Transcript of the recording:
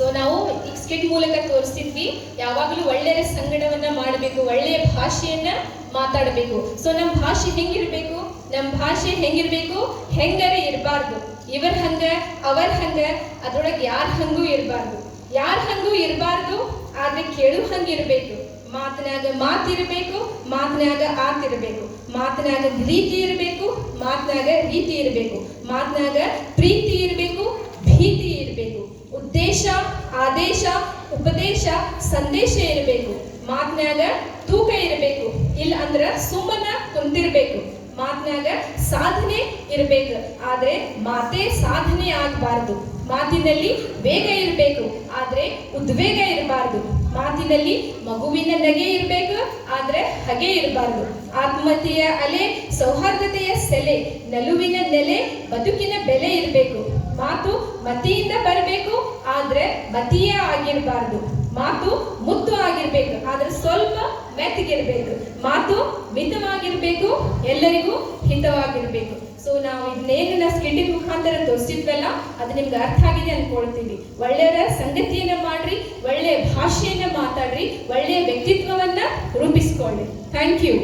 So ನಾವು ಈ skit ಮೂಲಕ ತೋರಿಸ್ತಿದ್ವಿ ಯಾವಾಗಲೂ ಒಳ್ಳೆಯ ಸಂಗಡವನ್ನ ಮಾಡಬೇಕು, ಒಳ್ಳೆಯ ಭಾಷೆಯನ್ನ ಮಾತಾಡಬೇಕು. ಸೊ ನಮ್ಮ ಭಾಷೆ ಹೆಂಗಿರ್ಬೇಕು? ನಮ್ಮ ಭಾಷೆ ಹೆಂಗಿರ್ಬೇಕು? ಹೆಂಗರೆ ಇರಬಾರ್ದು. ಇವರ್ ಹಂಗ ಅವರ್ ಹಂಗ ಅದ್ರೊಳಗೆ ಯಾರ ಹಂಗೂ ಇರಬಾರ್ದು. ಯಾರ ಹಂಗೂ ಇರಬಾರ್ದು, ಆದ್ರೆ ಕೇಳು ಹಂಗಿರ್ಬೇಕು. ಮಾತನಾಗ ಮಾತಿರ್ಬೇಕು, ಮಾತನಾಗ ಆತಿರ್ಬೇಕು, ಮಾತನಾಗ ರೀತಿ ಇರಬೇಕು, ಮಾತನಾಗ ರೀತಿ ಇರಬೇಕು, ಮಾತನಾಗ ಪ್ರೀತಿ ಇರಬೇಕು, ಭೀತಿ ಇರಬೇಕು, ಉದ್ದೇಶ ಆದೇಶ ಉಪದೇಶ ಸಂದೇಶ ಇರಬೇಕು, ಮಾತನಾಗ ತೂಕ ಇರಬೇಕು, ಇಲ್ಲ ಅಂದ್ರ ಸುಮ್ಮನ ಕುಂತಿರ್ಬೇಕು, ಮಾತನಾಗ ಸಾಧನೆ ಇರಬೇಕು, ಆದ್ರೆ ಮಾತೇ ಸಾಧನೆ ಆಗಬಾರ್ದು. ಮಾತಿನಲ್ಲಿ ವೇಗ ಇರಬೇಕು, ಆದ್ರೆ ಉದ್ವೇಗ ಇರಬಾರ್ದು. ಮಾತಿನಲ್ಲಿ ಮಗುವಿನ ನಗೆ ಇರಬೇಕು, ಆದ್ರೆ ಹಗೆ ಇರಬಾರ್ದು. ಆತ್ಮೀಯತೆಯ ಅಲೆ, ಸೌಹಾರ್ದತೆಯ ಸೆಲೆ, ನಲುವಿನ ನೆಲೆ, ಬದುಕಿನ ಬೆಲೆ ಇರಬೇಕು. ಮಾತು ಮತಿಯಿಂದ ಬರಬೇಕು, ಆದ್ರೆ ಮತಿಯೇ ಆಗಿರಬಾರ್ದು. ಮಾತು ಮುತ್ತು ಆಗಿರ್ಬೇಕು, ಆದ್ರೆ ಸ್ವಲ್ಪ ಮೆತ್ತಗಿರ್ಬೇಕು. ಮಾತು ಮಿತವಾಗಿರ್ಬೇಕು, ಎಲ್ಲರಿಗೂ ಹಿತವಾಗಿರ್ಬೇಕು. ಸೊ ನಾವು ಇದನ್ನೇನು ಸ್ಕಿಟಿಂಗ್ ಮುಖಾಂತರ ತೋರಿಸಿದ್ವಲ್ಲ, ಅದು ನಿಮ್ಗೆ ಅರ್ಥ ಆಗಿದೆ ಅನ್ಕೊಳ್ತೀವಿ. ಒಳ್ಳೆಯ ಸಂಗತಿಯನ್ನ ಮಾಡ್ರಿ, ಒಳ್ಳೆಯ ಭಾಷೆಯನ್ನ ಮಾತಾಡ್ರಿ, ಒಳ್ಳೆಯ ವ್ಯಕ್ತಿತ್ವವನ್ನ ರೂಪಿಸ್ಕೊಳ್ಳಿ. Thank you.